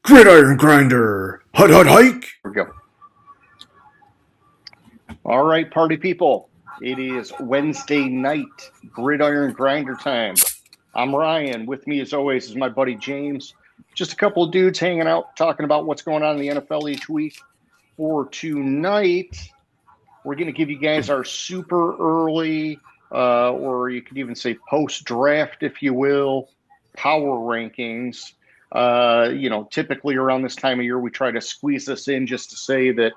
Gridiron Grinder! Hut hut hike! We go. All right, party people. It is Wednesday night, Gridiron Grinder time. I'm Ryan. With me, as always, is my buddy James. Just a couple of dudes hanging out, talking about what's going on in the NFL each week. For tonight, we're going to give you guys our super early, or you could even say post-draft, if you will, power rankings. Typically around this time of year, we try to squeeze this in just to say that,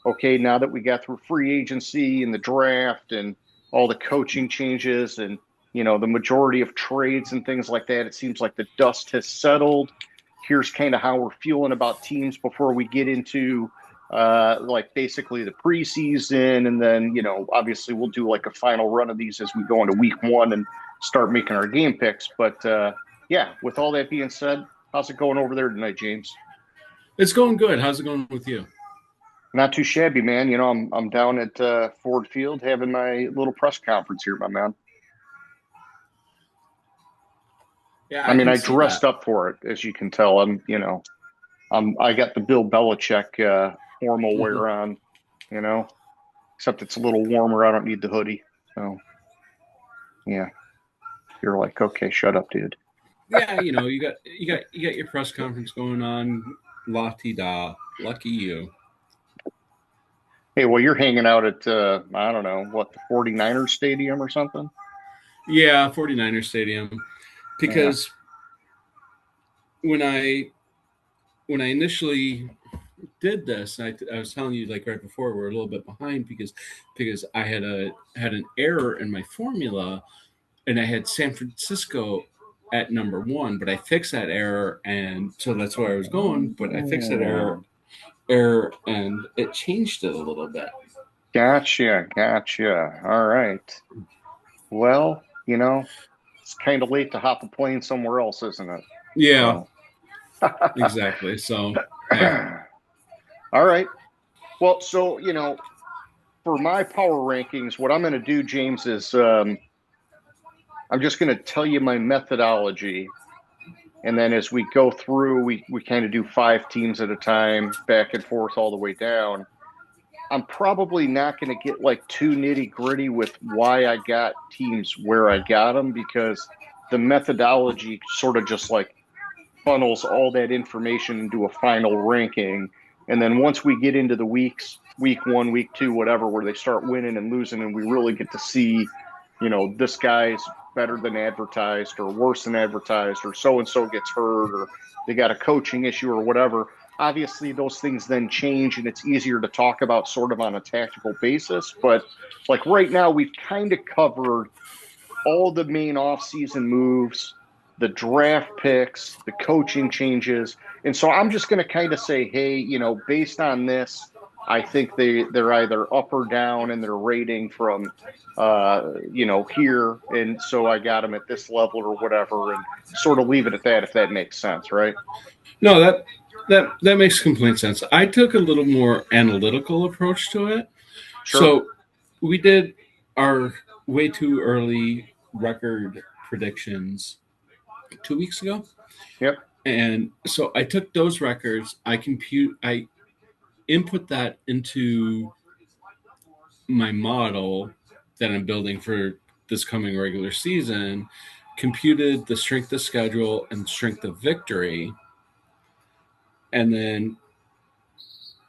okay, now that we got through free agency and the draft and all the coaching changes and, the majority of trades and things like that, it seems like the dust has settled. Here's kind of how we're feeling about teams before we get into basically the preseason. And then, obviously we'll do like a final run of these as we go into week one and start making our game picks. But with all that being said, how's it going over there tonight, James? It's going good. How's it going with you? Not too shabby, man. I'm down at Ford Field having my little press conference here, my man. Yeah, I dressed up for it, as you can tell. I got the Bill Belichick formal wear on, except it's a little warmer. I don't need the hoodie. So, yeah, you're like, okay, shut up, dude. Yeah, you got your press conference going on. La-ti-da. Lucky you. Hey, well, you're hanging out at, I don't know, the 49ers Stadium or something? Yeah, 49ers Stadium. Because when I initially did this, I was telling you like right before, we're a little bit behind because I had an error in my formula, and I had San Francisco at number 1, but I fixed that error, and so that's where I was going. But I fixed that error, and it changed it a little bit. Gotcha. All right. Well, it's kind of late to hop a plane somewhere else, isn't it? Yeah. So. Exactly. So. Yeah. All right. Well, so for my power rankings, what I'm going to do, James, is I'm just going to tell you my methodology. And then as we go through, we kind of do 5 teams at a time, back and forth all the way down. I'm probably not going to get like too nitty gritty with why I got teams where I got them, because the methodology sort of just like funnels all that information into a final ranking. And then once we get into the weeks, week 1, week 2, whatever, where they start winning and losing, and we really get to see, this guy's better than advertised or worse than advertised, or so-and-so gets hurt, or they got a coaching issue or whatever. Obviously, those things then change, and it's easier to talk about sort of on a tactical basis. But like right now, we've kind of covered all the main offseason moves, the draft picks, the coaching changes. And so I'm just going to kind of say, hey, based on this, I think they're either up or down in their rating from, here. And so I got them at this level or whatever, and sort of leave it at that, if that makes sense, right? No, that makes complete sense. I took a little more analytical approach to it. Sure. So we did our way too early record predictions 2 weeks ago. Yep. And so I took those records, I input that into my model that I'm building for this coming regular season, computed the strength of schedule and strength of victory, and then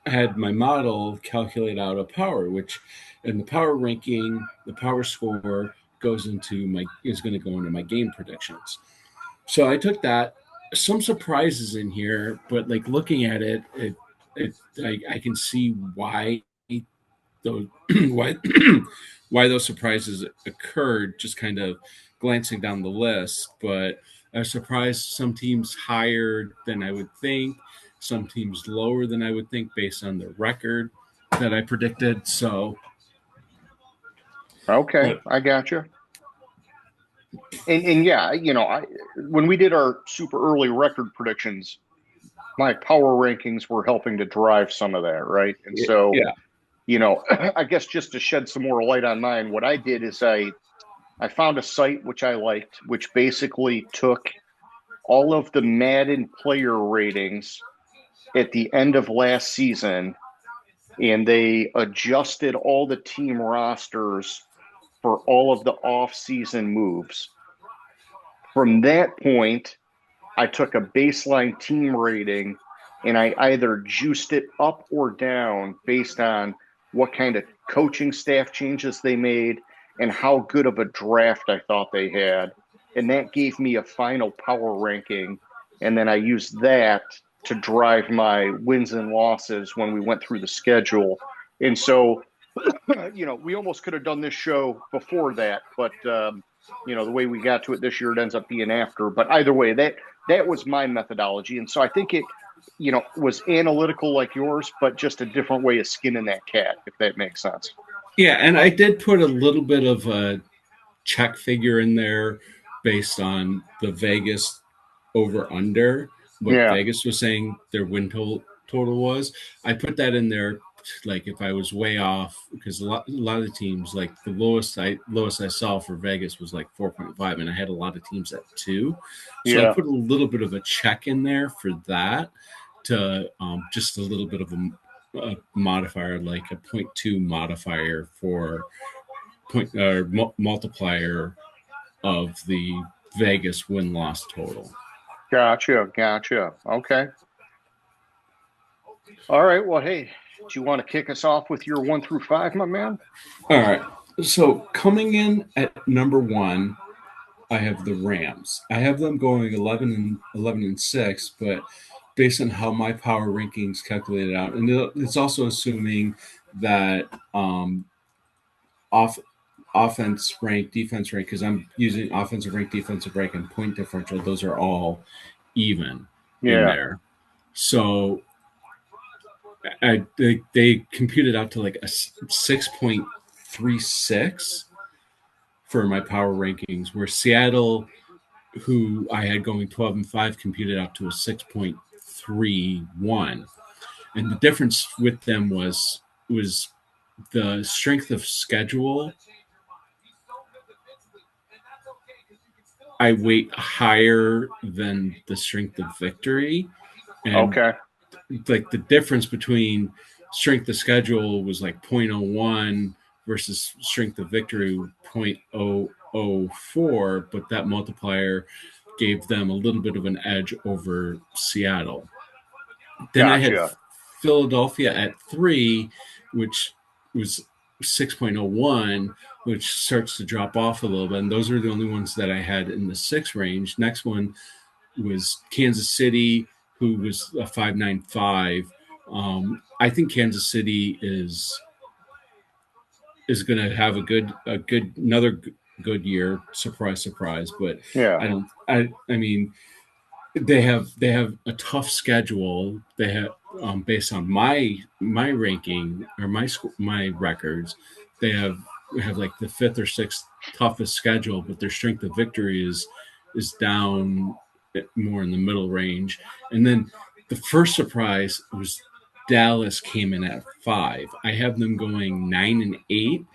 had my model calculate out a power, which in the power ranking, the power score is going to go into my game predictions. So I took that. Some surprises in here, but like looking at it, I can see why those why those surprises occurred, just kind of glancing down the list. But I was surprised some teams higher than I would think, some teams lower than I would think based on the record that I predicted. So okay, I gotcha. And yeah, when we did our super early record predictions, my power rankings were helping to drive some of that, right? And so, I guess just to shed some more light on mine, what I did is I found a site which I liked, which basically took all of the Madden player ratings at the end of last season, and they adjusted all the team rosters for all of the off-season moves. From that point, I took a baseline team rating and I either juiced it up or down based on what kind of coaching staff changes they made and how good of a draft I thought they had. And that gave me a final power ranking. And then I used that to drive my wins and losses when we went through the schedule. And so, we almost could have done this show before that, but the way we got to it this year, it ends up being after. But either way, that was my methodology. And so I think it, was analytical like yours, but just a different way of skinning that cat, if that makes sense. Yeah, and I did put a little bit of a check figure in there based on the Vegas over under, what Yeah. Vegas was saying their win total was. I put that in there, like if I was way off, because a lot of the teams, like the lowest I saw for Vegas was like 4.5, and I had a lot of teams at 2. So Yeah. I put a little bit of a check in there for that, to just a little bit of a modifier, like a 0.2 modifier for multiplier of the Vegas win-loss total. Gotcha. Okay. All right. Well, hey, do you want to kick us off with your 1 through 5, my man? All right. So coming in at number 1, I have the Rams. I have them going 11-6, but based on how my power rankings calculated out, and it's also assuming that offense rank, defense rank, because I'm using offensive rank, defensive rank, and point differential. Those are all even in there. So they computed out to like a 6.36 for my power rankings, where Seattle, who I had going 12-5, computed out to a 6.31. And the difference with them was the strength of schedule. I weight higher than the strength of victory. And okay. Like the difference between strength of schedule was like 0.01 versus strength of victory 0.004, but that multiplier gave them a little bit of an edge over Seattle. Then I had Philadelphia at 3, which was 6.01, which starts to drop off a little bit. And those are the only ones that I had in the 6 range. Next one was Kansas City, who was a 5.95. I think Kansas City is going to have another good year. Surprise, surprise. But yeah, I mean, they have a tough schedule. They have, based on my ranking or my records, they have like the 5th or 6th toughest schedule, but their strength of victory is down more in the middle range. And then the first surprise was Dallas came in at 5. I have them going 9-8,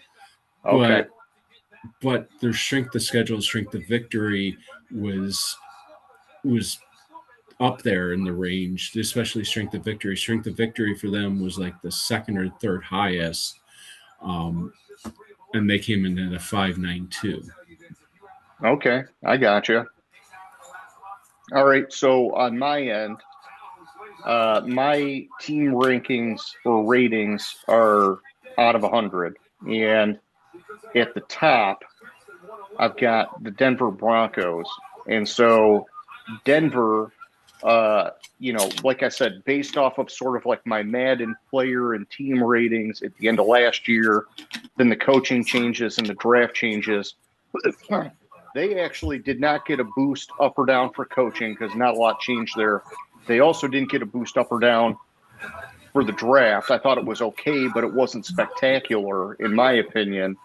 but their strength of schedule, strength of victory was up there in the range, especially strength of victory. Strength of victory for them was like the 2nd or 3rd highest, and they came in at a 5.92. Okay, I gotcha. All right, so on my end, my team rankings or ratings are out of 100, and at the top, I've got the Denver Broncos, and so Denver, like I said, based off of sort of like my Madden player and team ratings at the end of last year, then the coaching changes and the draft changes, they actually did not get a boost up or down for coaching because not a lot changed there. They also didn't get a boost up or down for the draft. I thought it was okay, but it wasn't spectacular in my opinion.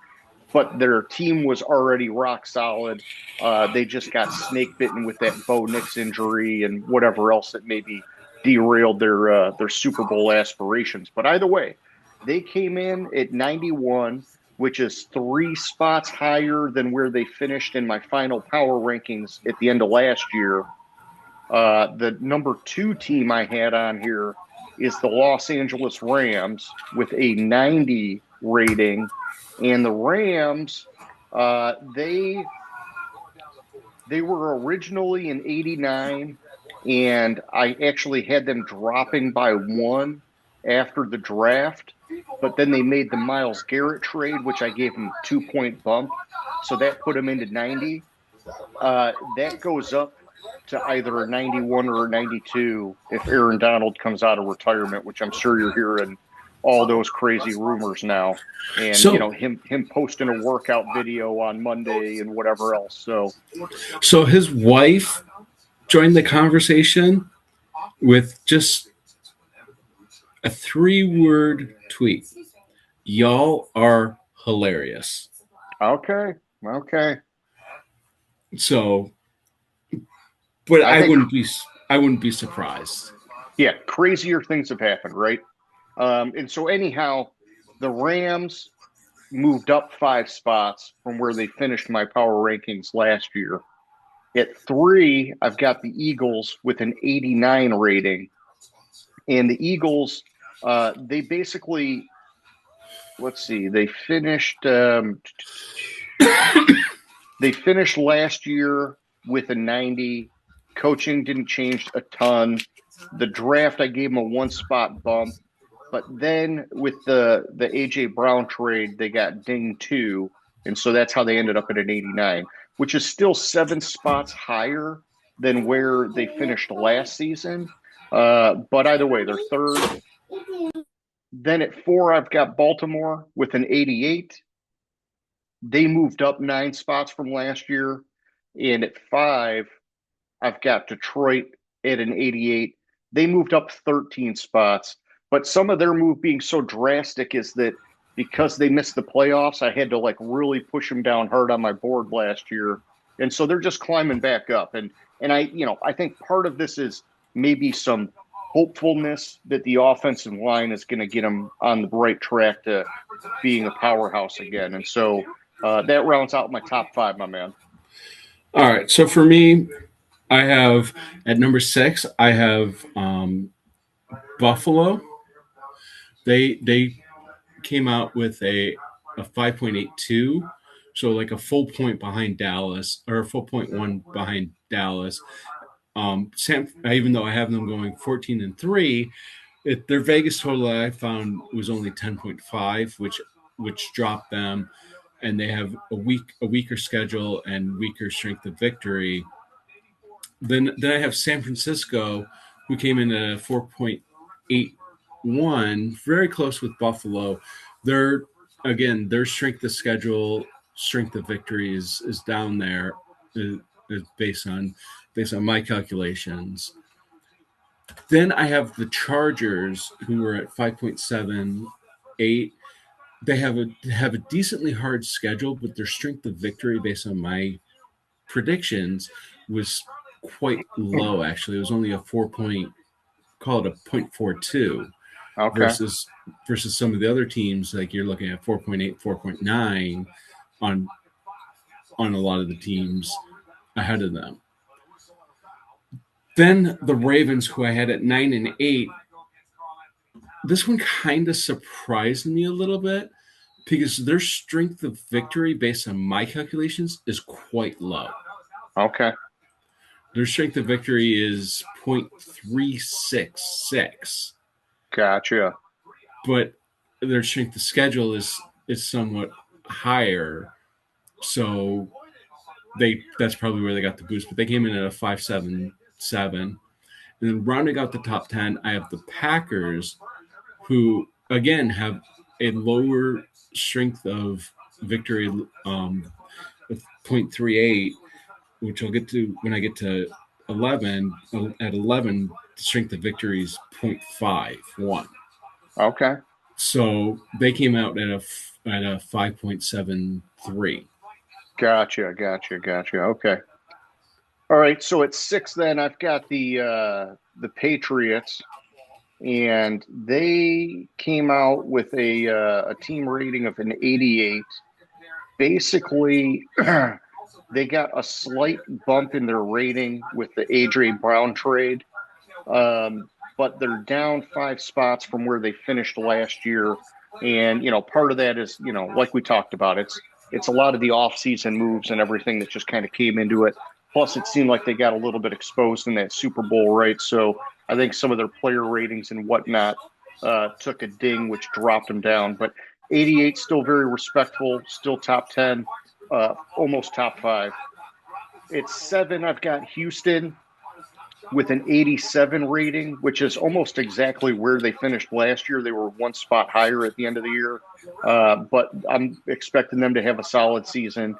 But their team was already rock solid. They just got snake bitten with that Bo Nix injury and whatever else that maybe derailed their Super Bowl aspirations. But either way, they came in at 91, which is 3 spots higher than where they finished in my final power rankings at the end of last year. The number 2 team I had on here is the Los Angeles Rams with a 90 rating. And the Rams, they were originally an 89, and I actually had them dropping by 1 after the draft. But then they made the Myles Garrett trade, which I gave them a 2-point bump. So that put them into 90. That goes up to either a 91 or a 92 if Aaron Donald comes out of retirement, which I'm sure you're hearing all those crazy rumors now. And him posting a workout video on Monday and whatever else. So his wife joined the conversation with just a 3-word tweet. Y'all are hilarious. Okay. So, but I wouldn't be surprised. Yeah, crazier things have happened, right? And so anyhow, the Rams moved up 5 spots from where they finished my power rankings last year. At 3, I've got the Eagles with an 89 rating. And the Eagles, they basically, let's see, they finished last year with a 90. Coaching didn't change a ton. The draft, I gave them a 1-spot bump. But then with the A.J. Brown trade, they got dinged 2. And so that's how they ended up at an 89, which is still 7 spots higher than where they finished last season. But either way, they're 3rd. Then at 4, I've got Baltimore with an 88. They moved up 9 spots from last year. And at 5, I've got Detroit at an 88. They moved up 13 spots. But some of their move being so drastic is that because they missed the playoffs, I had to really push them down hard on my board last year. And so they're just climbing back up. And I think part of this is maybe some hopefulness that the offensive line is going to get them on the right track to being a powerhouse again. And so that rounds out my top 5, my man. All right. So for me, I have at number 6, I have Buffalo. They came out with a 5.82, so like a full point behind Dallas, or a full point 1 behind Dallas. Even though I have them going 14-3, their Vegas total I found was only 10.5, which dropped them, and they have a weaker schedule and weaker strength of victory. Then I have San Francisco, who came in at 4.81, very close with Buffalo. Their strength of schedule, strength of victory is down there, is based on my calculations. Then I have the Chargers, who are at 5.78. They have a decently hard schedule, but their strength of victory, based on my predictions, was quite low. Actually, it was only a 0.42. Okay. versus some of the other teams, like you're looking at 4.8, 4.9 on a lot of the teams ahead of them. Then the Ravens, who I had at 9-8, this one kind of surprised me a little bit because their strength of victory, based on my calculations, is quite low. Okay. Their strength of victory is 0.366. Gotcha. But their strength of schedule is somewhat higher, so that's probably where they got the boost. But they came in at a 5.77. And then rounding out the top 10, I have the Packers, who again have a lower strength of victory, of 0.38, which I'll get to when I get to 11. At 11, the strength of victory is 0.51. Okay. So they came out at a 5.73. Gotcha. Okay. All right. So at 6, then I've got the Patriots, and they came out with a team rating of an 88. Basically, They got a slight bump in their rating with the A.J. Brown trade, but they're down 5 spots from where they finished last year. And, part of that is, like we talked about, it's a lot of the offseason moves and everything that just kind of came into it. Plus, it seemed like they got a little bit exposed in that Super Bowl, right? So I think some of their player ratings and whatnot took a ding, which dropped them down. But 88 still very respectful, still top 10, almost top 5. It's 7. I've got Houston with an 87 rating, which is almost exactly where they finished last year. They were 1 spot higher at the end of the year, but I'm expecting them to have a solid season.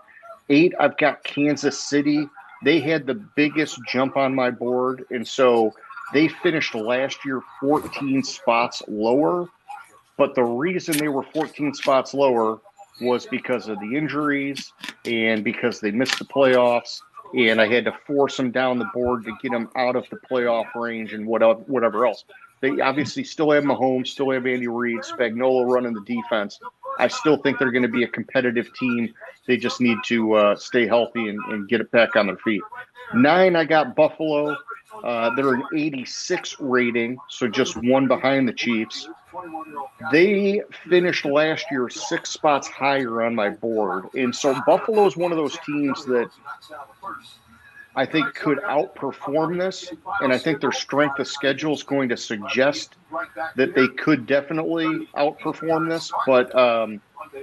8, I've got Kansas City. They had the biggest jump on my board, and so they finished last year 14 spots lower. But the reason they were 14 spots lower was because of the injuries and because they missed the playoffs. And I had to force them down the board to get them out of the playoff range and whatever else. They obviously still have Mahomes, still have Andy Reid, Spagnuolo running the defense. I still think they're going to be a competitive team. They just need to stay healthy and get it back on their feet. 9, I got Buffalo. They're an 86 rating, so just 1 behind the Chiefs. They finished last year 6 spots higher on my board. And so Buffalo is one of those teams that I think could outperform this. And I think their strength of schedule is going to suggest that they could definitely outperform this. But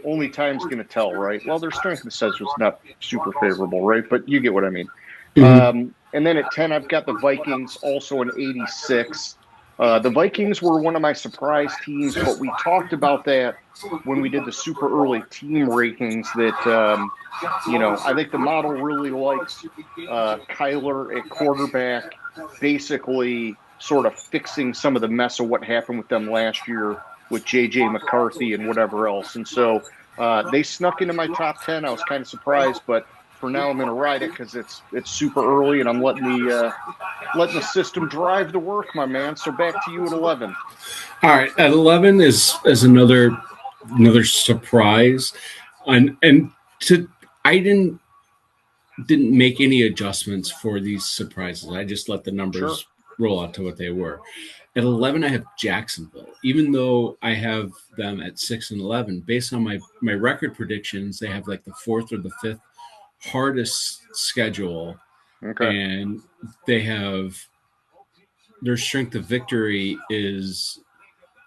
only time's going to tell, right? Well, their strength of schedule is not super favorable, right? But you get what I mean. Mm-hmm. And then at 10, I've got the Vikings, also an 86. The Vikings were one of my surprise teams, but we talked about that when we did the super early team rankings that, I think the model really likes Kyler at quarterback, basically sort of fixing some of the mess of what happened with them last year with J.J. McCarthy and whatever else. And so they snuck into my top 10. I was kind of surprised, but for now, I'm going to ride it because it's super early, and I'm letting the system drive the work, my man. So back to you at 11. All right, at 11 is another surprise, I didn't make any adjustments for these surprises. I just let the numbers roll out to what they were. At 11, I have Jacksonville. Even though I have them at 6 and 11, based on my record predictions, they have like the 4th or the 5th hardest schedule, and they have their strength of victory is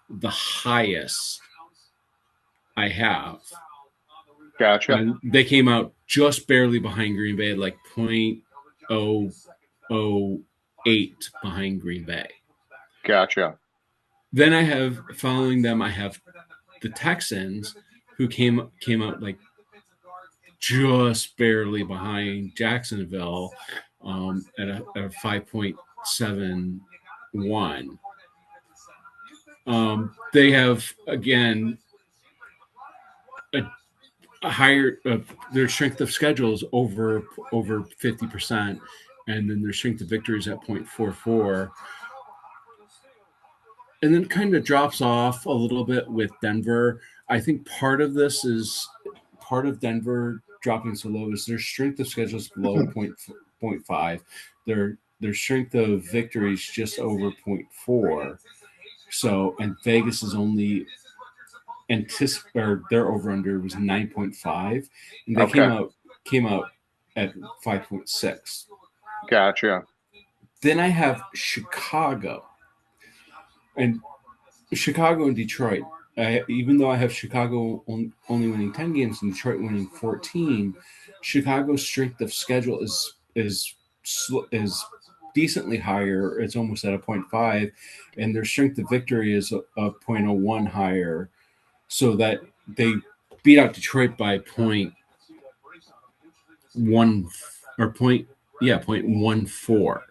the highest I have. Gotcha. And they came out just barely behind Green Bay, like 0.008 behind Green Bay. Gotcha. Then I have following them, I have the Texans, who came out like just barely behind Jacksonville at a 5.71. They have, again, a higher their strength of schedule is over 50%, and then their strength of victory is at 0.44. And then kind of drops off a little bit with Denver. I think part of Denver dropping so low is their strength of schedule is below 0.5. Their strength of victory is just over 0.4. So, and Vegas is only their over under was 9.5, and they came out at 5.6. Gotcha. Then I have Chicago and Detroit. Even though I have Chicago only winning 10 games and Detroit winning 14, Chicago's strength of schedule is decently higher. It's almost at a 0.5, and their strength of victory is a 0.01 higher, so that they beat out Detroit by 0.1 or 0.14.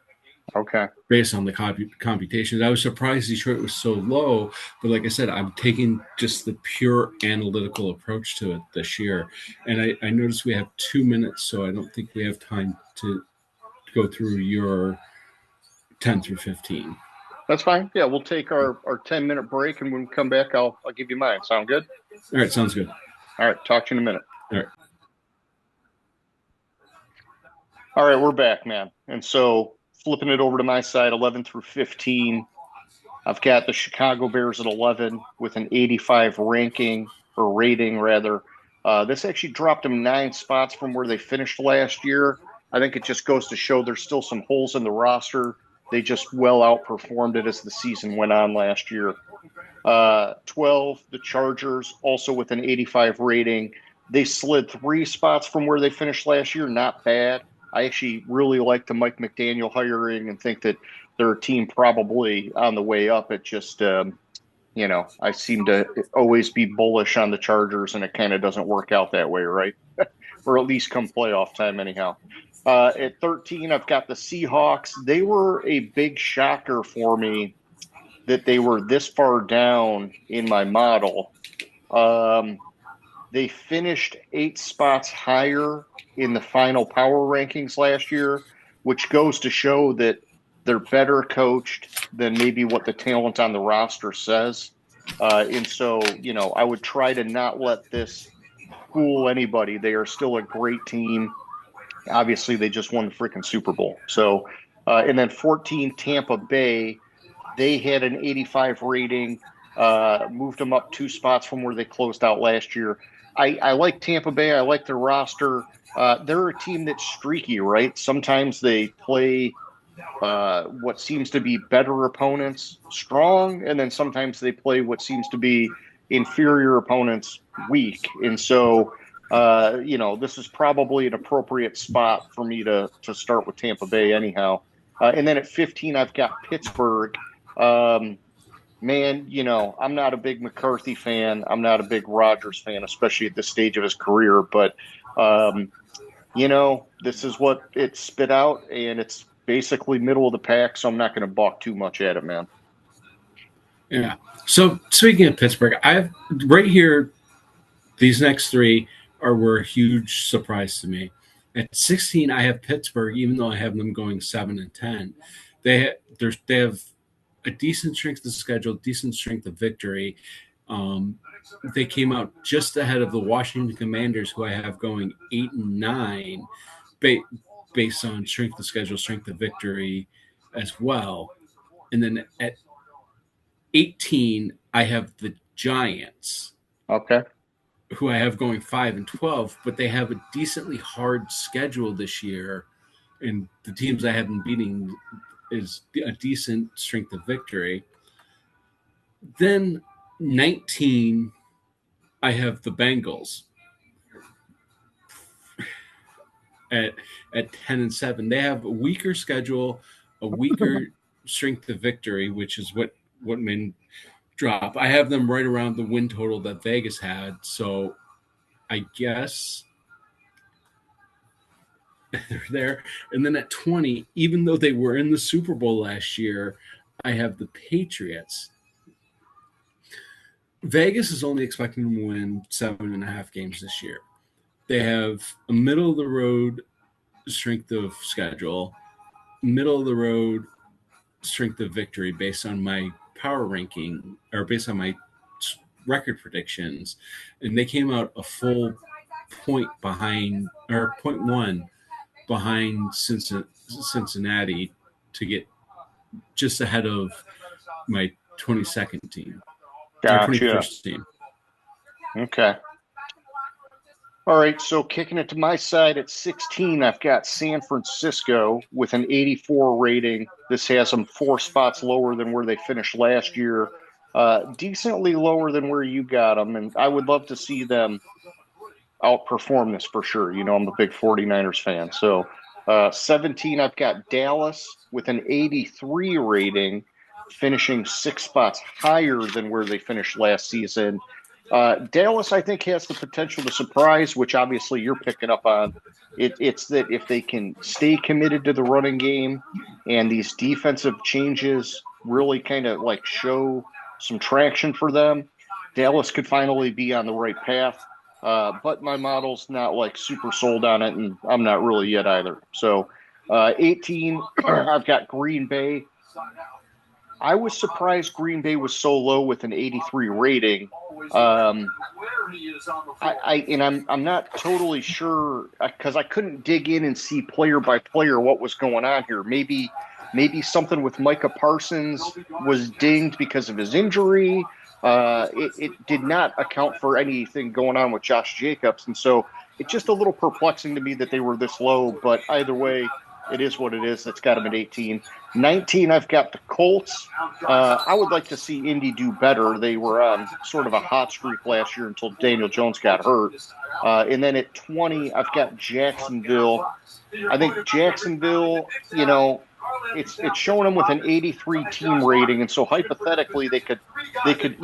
Okay. Based on the computations. I was surprised Detroit was so low, but like I said, I'm taking just the pure analytical approach to it this year. And I noticed we have 2 minutes, so I don't think we have time to go through your 10 through 15. That's fine. Yeah, we'll take our 10-minute break, and when we come back, I'll give you mine. Sound good? All right, sounds good. All right, talk to you in a minute. All right. All right, we're back, man. And so flipping it over to my side, 11 through 15, I've got the Chicago Bears at 11 with an 85 ranking or rating, rather. This actually dropped them 9 spots from where they finished last year. I think it just goes to show there's still some holes in the roster. They just well outperformed it as the season went on last year. 12, the Chargers, also with an 85 rating. They slid 3 spots from where they finished last year. Not bad. I actually really like the Mike McDaniel hiring and think that they're a team probably on the way up. It just, I seem to always be bullish on the Chargers, and it kind of doesn't work out that way, right? Or at least come playoff time, anyhow. At 13, I've got the Seahawks. They were a big shocker for me that they were this far down in my model. They finished 8 spots higher in the final power rankings last year, which goes to show that they're better coached than maybe what the talent on the roster says. And so, I would try to not let this fool anybody. They are still a great team. Obviously, they just won the freaking Super Bowl. So, and then 14, Tampa Bay, they had an 85 rating, moved them up 2 spots from where they closed out last year. I like Tampa Bay. I like their roster. They're a team that's streaky, right? Sometimes they play what seems to be better opponents strong, and then sometimes they play what seems to be inferior opponents weak. And so, this is probably an appropriate spot for me to start with Tampa Bay anyhow. And then at 15, I've got Pittsburgh. Man, I'm not a big McCarthy fan. I'm not a big Rodgers fan, especially at this stage of his career. But, this is what it spit out, and it's basically middle of the pack, so I'm not going to balk too much at it, man. Yeah. So speaking of Pittsburgh, I've right here, these next three were a huge surprise to me. At 16, I have Pittsburgh, even though I have them going 7-10. They have a decent strength of schedule, decent strength of victory. They came out just ahead of the Washington Commanders, who I have going 8-9, based on strength of schedule, strength of victory as well. And then at 18, I have the Giants. Okay. Who I have going 5-12, but they have a decently hard schedule this year, and the teams I have been beating is a decent strength of victory. Then 19, I have the Bengals at 10-7. They have a weaker schedule, a weaker strength of victory, which is what made drop. I have them right around the win total that Vegas had, so I guess they're there. And then at 20, even though they were in the Super Bowl last year, I have the Patriots. Vegas is only expecting them to win 7.5 games this year. They have a middle of the road strength of schedule, middle of the road strength of victory based on my power ranking, or based on my record predictions, and they came out a full point behind, or 0.1 behind Cincinnati to get just ahead of my 22nd team. Gotcha. 21st team. Okay. All right, so kicking it to my side at 16, I've got San Francisco with an 84 rating. This has them 4 spots lower than where they finished last year. Decently lower than where you got them, and I would love to see them outperform this for sure. I'm a big 49ers fan. So 17, I've got Dallas with an 83 rating, finishing 6 spots higher than where they finished last season. Dallas, I think, has the potential to surprise, which obviously you're picking up on. It's that if they can stay committed to the running game and these defensive changes really kind of like show some traction for them, Dallas could finally be on the right path. But my model's not like super sold on it, and I'm not really yet either. So 18, I've got Green Bay. I was surprised Green Bay was so low with an 83 rating. I'm not totally sure because I couldn't dig in and see player by player what was going on here. Maybe something with Micah Parsons was dinged because of his injury. It did not account for anything going on with Josh Jacobs, and so it's just a little perplexing to me that they were this low. But either way, it is what it is. That's got them at 18. 19, I've got the Colts. I would like to see Indy do better. They were on sort of a hot streak last year until Daniel Jones got hurt. And then at 20, I've got Jacksonville. I think Jacksonville, it's showing them with an 83 team rating, and so hypothetically they could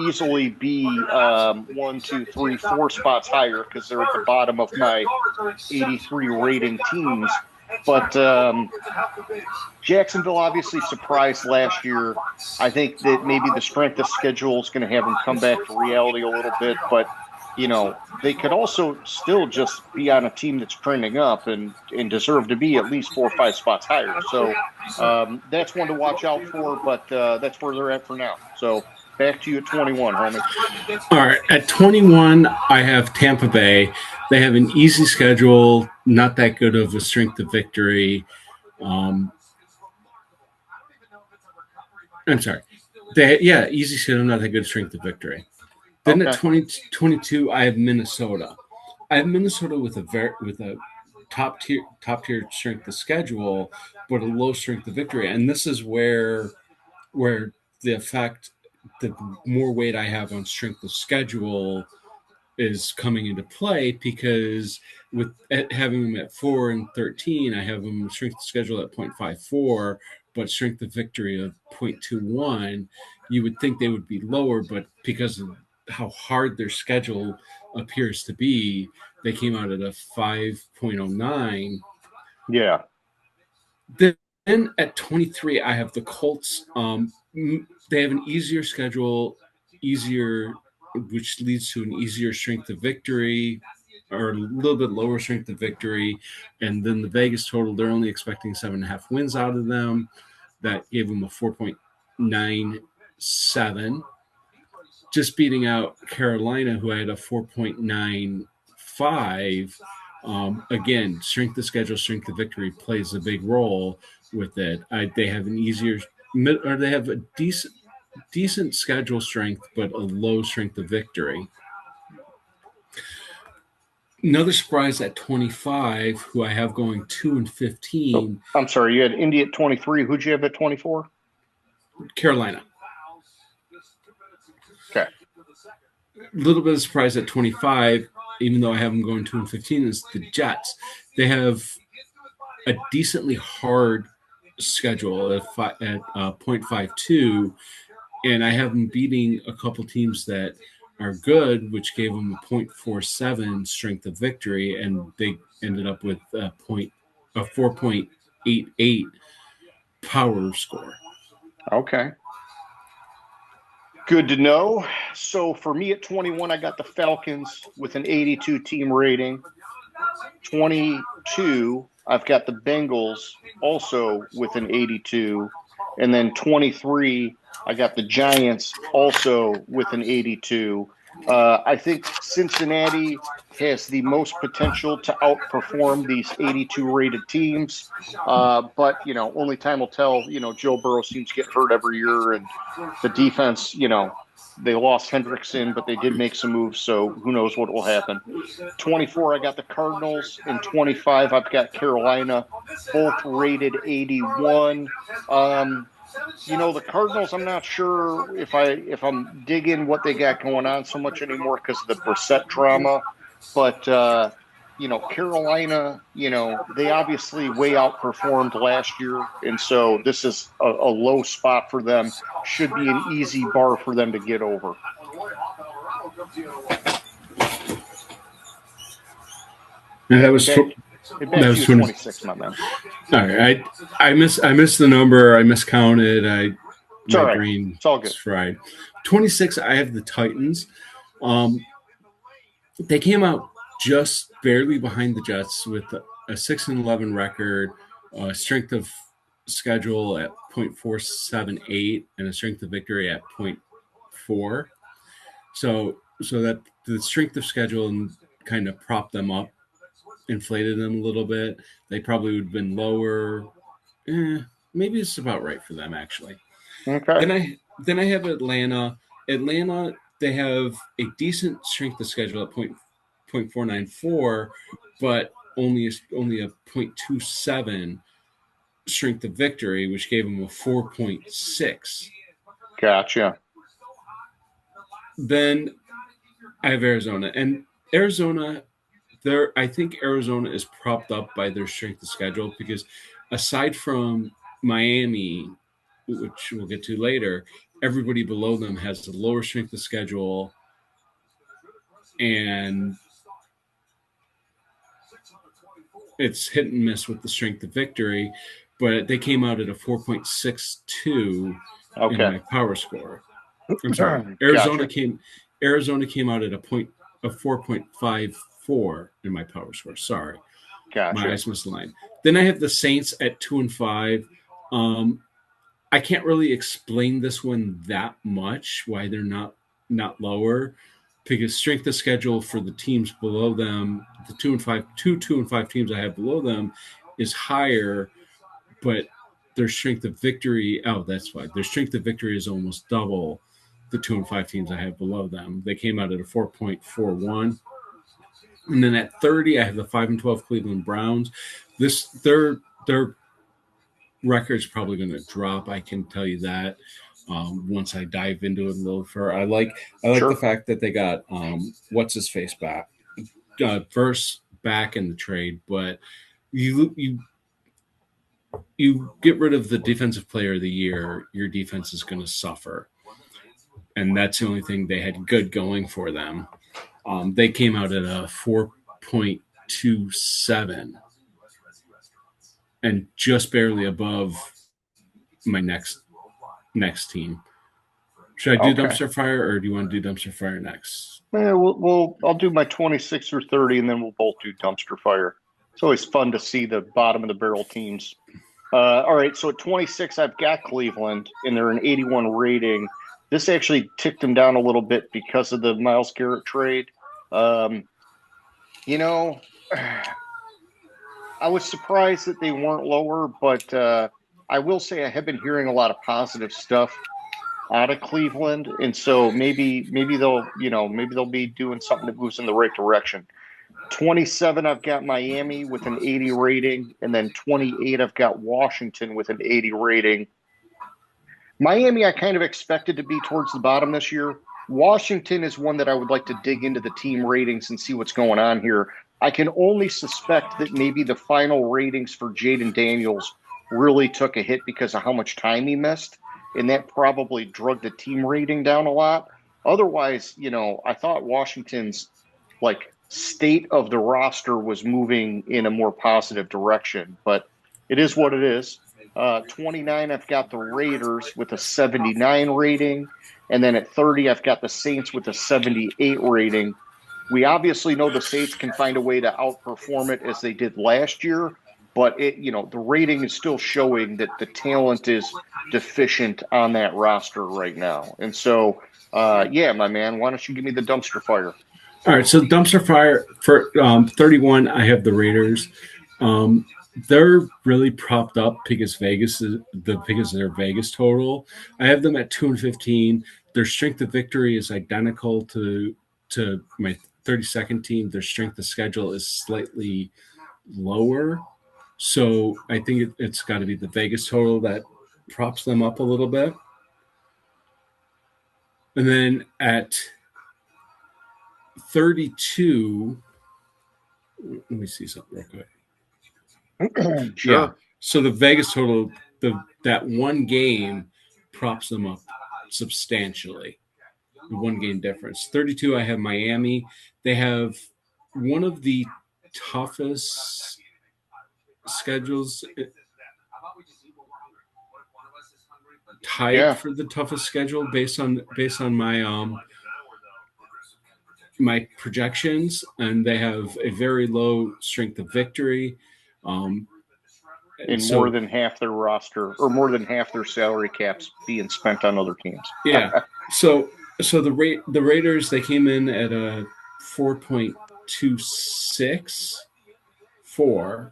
easily be 1, 2, 3, 4 spots higher because they're at the bottom of my 83 rating teams. But Jacksonville obviously surprised last year. I think that maybe the strength of schedule is going to have them come back to reality a little bit. But, they could also still just be on a team that's trending up and deserve to be at least 4 or 5 spots higher. So that's one to watch out for, but that's where they're at for now. So back to you at 21, homie. All right. At 21, I have Tampa Bay. They have an easy schedule, not that good of a strength of victory. I'm sorry. Easy schedule, not that good strength of victory. Then at 22, I have Minnesota. I have Minnesota with a top tier strength of schedule, but a low strength of victory. And this is where the effect, the more weight I have on strength of schedule is coming into play, because with having them at 4 and 13, I have them strength of schedule at 0.54, but strength of victory of 0.21. You would think they would be lower, but because of how hard their schedule appears to be, they came out at a 5.09. Yeah. Then at 23, I have the Colts. They have an easier schedule, which leads to an easier strength of victory, or a little bit lower strength of victory. And then the Vegas total, they're only expecting 7.5 wins out of them. That gave them a 4.97. Just beating out Carolina, who had a 4.95. Again, strength of schedule, strength of victory plays a big role with it. They have a decent schedule strength, but a low strength of victory. Another surprise at 25, who I have going 2 and 15. Oh, I'm sorry, you had Indy at 23. Who'd you have at 24? Carolina. Okay. A little bit of surprise at 25, even though I have them going 2 and 15, is the Jets. They have a decently hard schedule at 0.52, and I have them beating a couple teams that are good, which gave them a 0.47 strength of victory, and they ended up with a 4.88 power score. Okay. Good to know. So for me at 21, I got the Falcons with an 82 team rating. 22, I've got the Bengals also with an 82. And then 23, I got the Giants also with an 82. I think Cincinnati has the most potential to outperform these 82 rated teams. But, only time will tell. Joe Burrow seems to get hurt every year, and the defense, they lost Hendrickson, but they did make some moves, so who knows what will happen. 24, I got the Cardinals, and 25, I've got Carolina, both rated 81. The Cardinals, I'm not sure if I'm digging what they got going on so much anymore because of the Brissett drama, but Carolina, they obviously way outperformed last year, and so this is a low spot for them. Should be an easy bar for them to get over. And that was 26, my man. All right, I missed the number. I miscounted. My brain it's all good. Fried. 26. I have the Titans. They came out just barely behind the Jets with a 6 and 11 record, strength of schedule at 0.478, and a strength of victory at 0.4. So so that the strength of schedule and kind of propped them up, inflated them a little bit. They probably would have been lower. Maybe it's about right for them actually. Okay. Then I have Atlanta. Atlanta, they have a decent strength of schedule at 0.494, but only a 0.27 strength of victory, which gave them a 4.6. Gotcha. Then I have Arizona, and Arizona, I think Arizona is propped up by their strength of schedule because aside from Miami, which we'll get to later, everybody below them has a lower strength of schedule, and it's hit and miss with the strength of victory. But they came out at a 4.62 in my power score. I'm sorry, Arizona came out at a 4.54 in my power score. Sorry, my eyes misaligned. Then I have the Saints at 2-5. I can't really explain this one that much, why they're not lower, because strength of schedule for the teams below them, the 2-5 teams I have below them, is higher, but their strength of victory, that's fine. Their strength of victory is almost double the 2-5 teams I have below them. They came out at a 4.41. And then at 30, I have the 5-12 Cleveland Browns. Their record's probably going to drop. I can tell you that once I dive into it a little further. I like the fact that they got what's his face back, Verse back in the trade, but you get rid of the defensive player of the year, your defense is going to suffer, and that's the only thing they had good going for them. They came out at a 4.27. And just barely above my next team. Should I do dumpster fire, or do you want to do dumpster fire next? Yeah, I'll do my 26 or 30, and then we'll both do dumpster fire. It's always fun to see the bottom of the barrel teams. All right, so at 26, I've got Cleveland, and they're an 81 rating. This actually ticked them down a little bit because of the Myles Garrett trade. I was surprised that they weren't lower, but I will say I have been hearing a lot of positive stuff out of Cleveland, and so maybe they'll be doing something that moves in the right direction. 27, I've got Miami with an 80 rating, and then 28, I've got Washington with an 80 rating. Miami, I kind of expected to be towards the bottom this year. Washington is one that I would like to dig into the team ratings and see what's going on here. I can only suspect that maybe the final ratings for Jaden Daniels really took a hit because of how much time he missed, and that probably drug the team rating down a lot. Otherwise, I thought Washington's state of the roster was moving in a more positive direction, but it is what it is. 29, I've got the Raiders with a 79 rating, and then at 30, I've got the Saints with a 78 rating. We obviously know the Saints can find a way to outperform it as they did last year, but the rating is still showing that the talent is deficient on that roster right now. And so, my man, why don't you give me the dumpster fire? All right, so dumpster fire for 31, I have the Raiders. They're really propped up because their Vegas total. I have them at 2-15. Their strength of victory is identical to my 32nd team. Their strength of schedule is slightly lower, so I think it's got to be the Vegas total that props them up a little bit. And then at 32, let me see something real quick. Sure. Yeah. So the Vegas total, that one game props them up substantially. The one game difference. 32, I have Miami. They have one of the toughest schedules, tied for the toughest schedule based on my my projections, and they have a very low strength of victory. More than half their roster, or more than half their salary caps being spent on other teams. Yeah. So So the Raiders, they came in at a 4.264,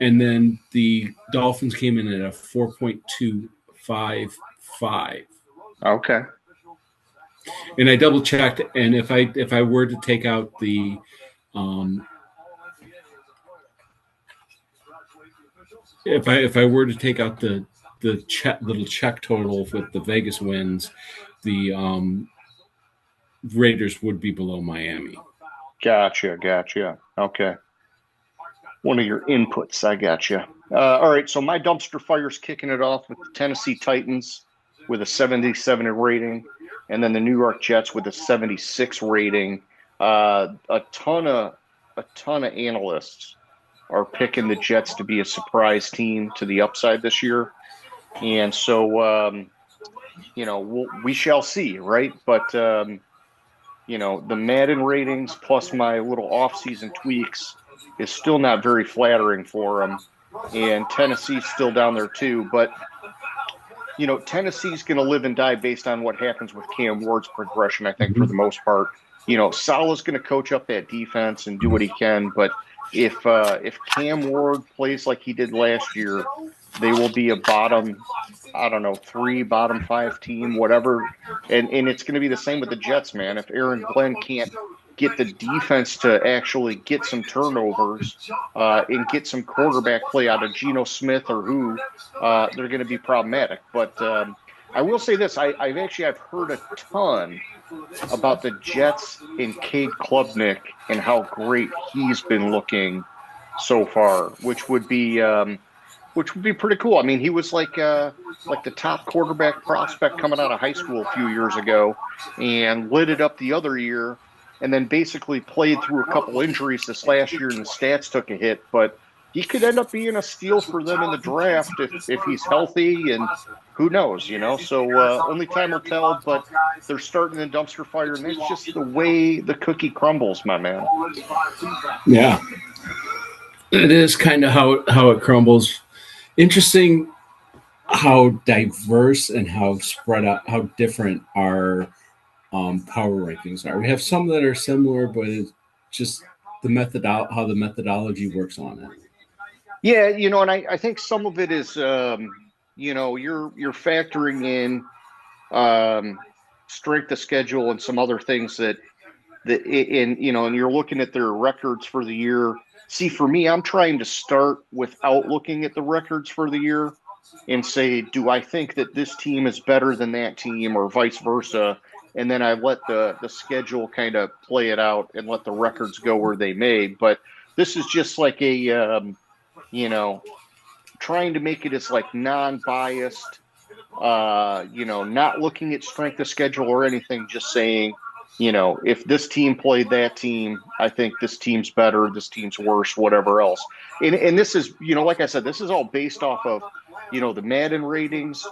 and then the Dolphins came in at a 4.255. Okay. And I double checked, and if I were to take out the um, if I were to take out the little check total with the Vegas wins, the Raiders would be below Miami. Gotcha. Okay. One of your inputs. I gotcha. All right. So my dumpster fire's kicking it off with the Tennessee Titans with a 77 rating, and then the New York Jets with a 76 rating. A ton of analysts are picking the Jets to be a surprise team to the upside this year, and so we shall see, right? But the Madden ratings plus my little offseason tweaks is still not very flattering for them. And Tennessee's still down there too. But, Tennessee's going to live and die based on what happens with Cam Ward's progression, I think, for the most part. Salah's going to coach up that defense and do what he can. But if Cam Ward plays like he did last year, they will be a bottom, I don't know, 3, bottom 5 team, whatever. And it's going to be the same with the Jets, man. If Aaron Glenn can't get the defense to actually get some turnovers and get some quarterback play out of Geno Smith or who, they're going to be problematic. But I will say this: I've heard a ton about the Jets and Cade Klubnik and how great he's been looking so far, which would be pretty cool. I mean, he was like the top quarterback prospect coming out of high school a few years ago, and lit it up the other year, and then basically played through a couple injuries this last year, and the stats took a hit. But he could end up being a steal for them in the draft if he's healthy, and who knows, So only time will tell. But they're starting the dumpster fire, and that's just the way the cookie crumbles, my man. Yeah, it is kind of how it crumbles. Interesting how diverse and how spread out, how different our power rankings are. We have some that are similar, but it's just how the methodology works on it. Yeah, and I think some of it is, you're factoring in strength of schedule and some other things and you're looking at their records for the year. See, for me, I'm trying to start without looking at the records for the year and say, do I think that this team is better than that team or vice versa? And then I let the schedule kind of play it out and let the records go where they may. But this is just like a, trying to make it as like non-biased, not looking at strength of schedule or anything, just saying, if this team played that team, I think this team's better, this team's worse, whatever else. And this is, like I said, this is all based off of, the Madden ratings,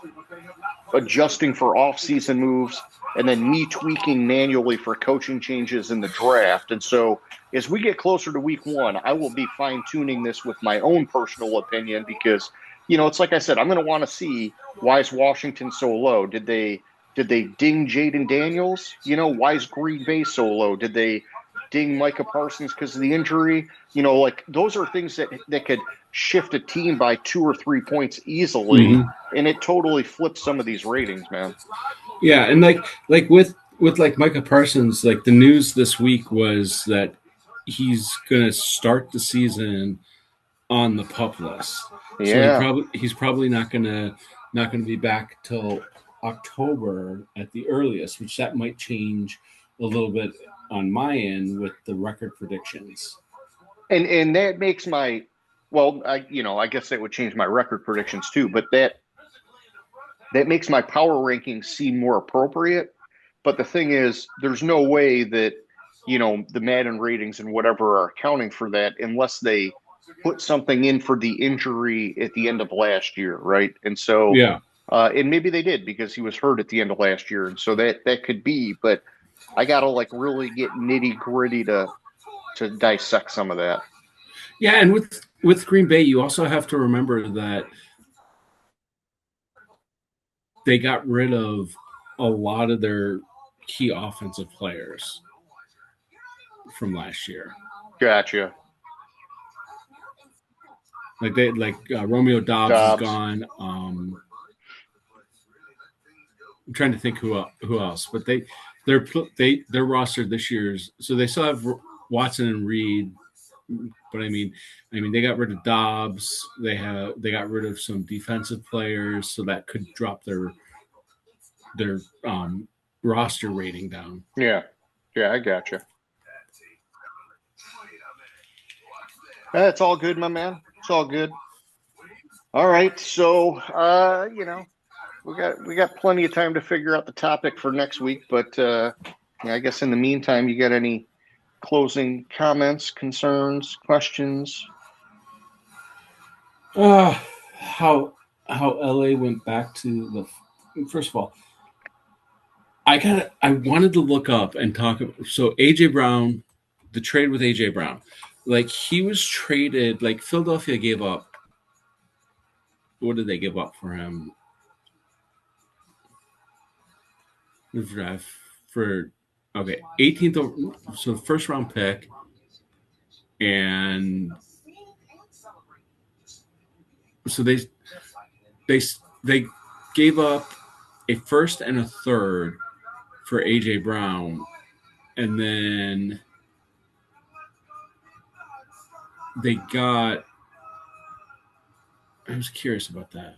adjusting for off-season moves, and then me tweaking manually for coaching changes in the draft. And so as we get closer to week 1, I will be fine-tuning this with my own personal opinion because, it's like I said, I'm going to want to see, why is Washington so low? Did they ding Jaden Daniels? Why is Green Bay so low? Did they ding Micah Parsons because of the injury? Those are things that could shift a team by 2 or 3 points easily, and it totally flips some of these ratings, man. Yeah, and like with like Micah Parsons, like the news this week was that he's going to start the season on the PUP list. Yeah. So he's probably not going to be back till October at the earliest, which that might change a little bit on my end with the record predictions. And that makes I guess that would change my record predictions too, but that makes my power rankings seem more appropriate. But the thing is, there's no way that, the Madden ratings and whatever are accounting for that unless they put something in for the injury at the end of last year, right? And so, yeah. And maybe they did because he was hurt at the end of last year. And so that could be, but I got to really get nitty gritty to dissect some of that. Yeah. And with Green Bay, you also have to remember that they got rid of a lot of their key offensive players from last year. Gotcha. Romeo Dobbs is gone. I'm trying to think who else, but their roster this year's, so they still have Watson and Reed, but I mean they got rid of Dobbs. They got rid of some defensive players, so that could drop their roster rating down. Yeah, I gotcha. That's all good, my man. It's all good. All right, so we got plenty of time to figure out the topic for next week, but I guess in the meantime, you got any closing comments, concerns, questions? How LA went back to first of all, I wanted to look up and talk about, so AJ Brown, the trade with AJ Brown, like he was traded, like Philadelphia gave up. What did they give up for him? The draft for 18th, so first round pick, and so they gave up a first and a third for AJ Brown, and then they got. I was curious about that.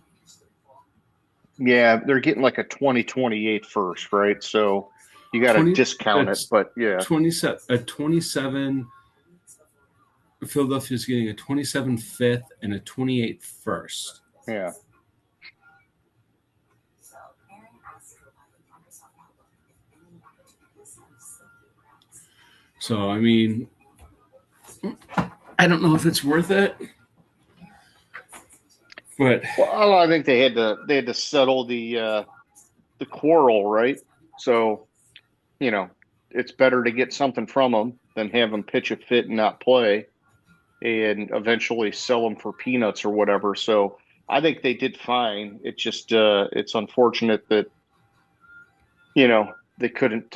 Yeah, they're getting like a 2028 first, right? So you got to discount it, but yeah, 27. Philadelphia's getting a 27 fifth and a 28 first. Yeah. So I mean, I don't know if it's worth it. But I think they had to settle the quarrel, right? So, it's better to get something from them than have them pitch a fit and not play, and eventually sell them for peanuts or whatever. So I think they did fine. It just it's unfortunate that they couldn't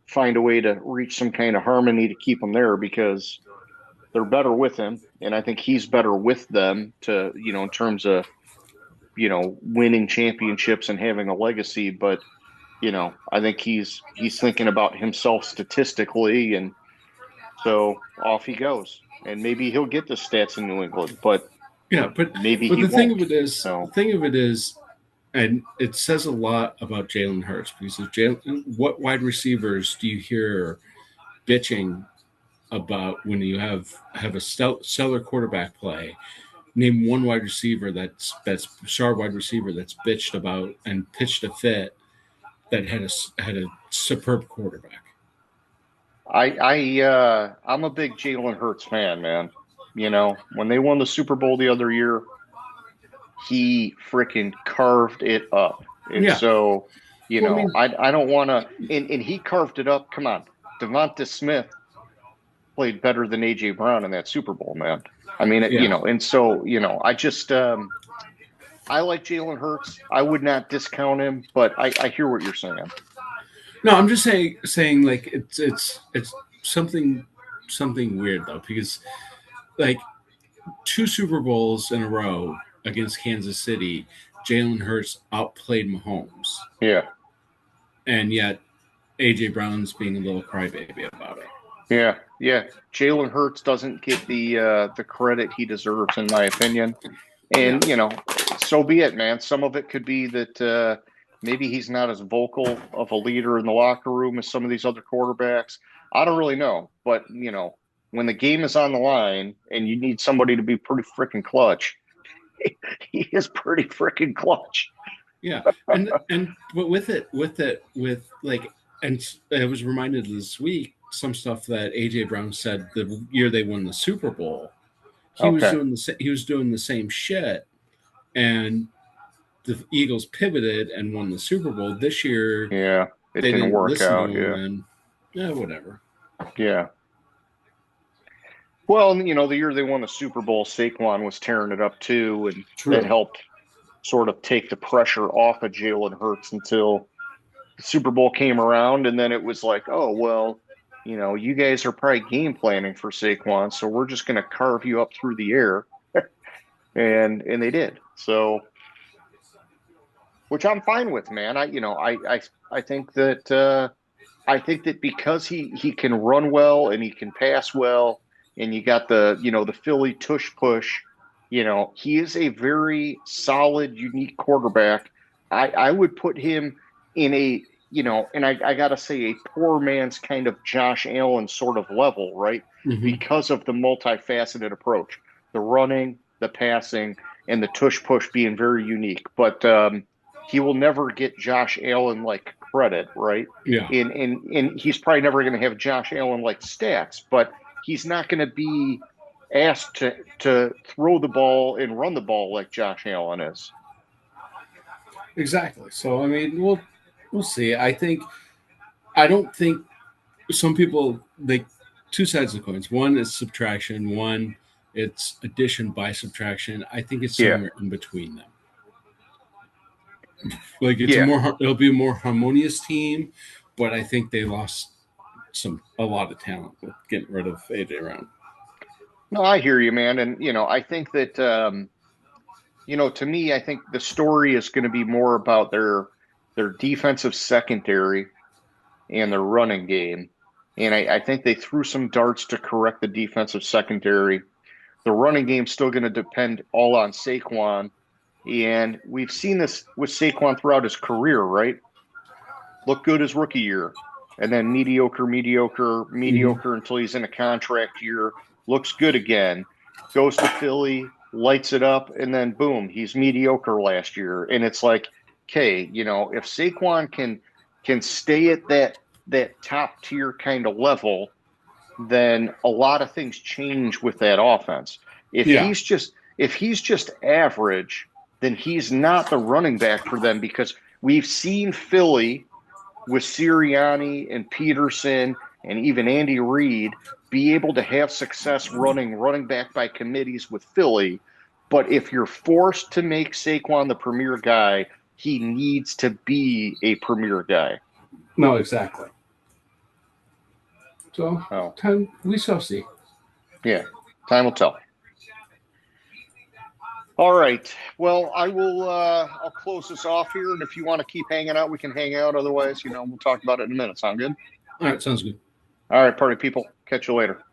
find a way to reach some kind of harmony to keep them there, because they're better with him, and I think he's better with them to, in terms of, winning championships and having a legacy. But, I think he's thinking about himself statistically, and so off he goes. And maybe he'll get the stats in New England, but maybe he won't. The thing of it is, and it says a lot about Jalen Hurts, because what wide receivers do you hear bitching about when you have a stellar quarterback play? Name one wide receiver that's star wide receiver that's bitched about and pitched a fit that had a superb quarterback. I'm a big Jalen Hurts fan, man. When they won the Super Bowl the other year, he freaking carved it up. And so, I don't want to, and he carved it up. Come on. Devonta Smith played better than AJ Brown in that Super Bowl, man. I mean, and so, I just, I like Jalen Hurts. I would not discount him, but I hear what you're saying. No, I'm just saying like it's something weird though, because like 2 Super Bowls in a row against Kansas City, Jalen Hurts outplayed Mahomes. Yeah. And yet AJ Brown's being a little crybaby about it. Yeah. Jalen Hurts doesn't get the credit he deserves, in my opinion. And, so be it, man. Some of it could be that maybe he's not as vocal of a leader in the locker room as some of these other quarterbacks. I don't really know. But, when the game is on the line and you need somebody to be pretty freaking clutch, he is pretty freaking clutch. Yeah. And and I was reminded this week some stuff that AJ Brown said the year they won the Super Bowl. He was doing the same shit, and the Eagles pivoted and won the Super Bowl. This year, it didn't work out. Whatever. Yeah. Well, the year they won the Super Bowl, Saquon was tearing it up too, and that helped sort of take the pressure off of Jalen Hurts until Super Bowl came around, and then it was like, oh, well, you guys are probably game planning for Saquon, so we're just going to carve you up through the air. And they did. So, which I'm fine with, man. I think that because he can run well and he can pass well, and you got the Philly tush push, he is a very solid, unique quarterback. I would put him in and I gotta say, a poor man's kind of Josh Allen sort of level, right? Mm-hmm. Because of the multifaceted approach, the running, the passing, and the tush push being very unique. But he will never get Josh Allen like credit, right? Yeah. And he's probably never going to have Josh Allen like stats, but he's not going to be asked to throw the ball and run the ball like Josh Allen is. Exactly. So I mean, we'll see. I don't think some people they two sides of the coins. One is subtraction. One it's addition by subtraction. I think it's Yeah. somewhere in between them. Like Yeah. it'll be a more harmonious team, but I think they lost a lot of talent with getting rid of AJ Brown. No, I hear you, man. And, I think that, to me, I think the story is going to be more about their defensive secondary and their running game. And I think they threw some darts to correct the defensive secondary. The running game's still going to depend all on Saquon. And we've seen this with Saquon throughout his career, right? Look good his rookie year, and then mediocre until he's in a contract year. Looks good again, goes to Philly, lights it up, and then boom, he's mediocre last year. And it's like, okay, if Saquon can stay at that top tier kind of level, then a lot of things change with that offense. If he's just average, then he's not the running back for them, because we've seen Philly with Sirianni and Peterson and even Andy Reid be able to have success running back by committees with Philly. But if you're forced to make Saquon the premier guy, he needs to be a premier guy. No, exactly. So time we shall see. Yeah, time will tell. All right. Well, I'll close this off here, and if you want to keep hanging out, we can hang out. Otherwise, we'll talk about it in a minute. Sound good? All right, sounds good. All right, party people. Catch you later.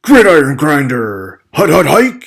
Gridiron Grinder. Hut hut hike.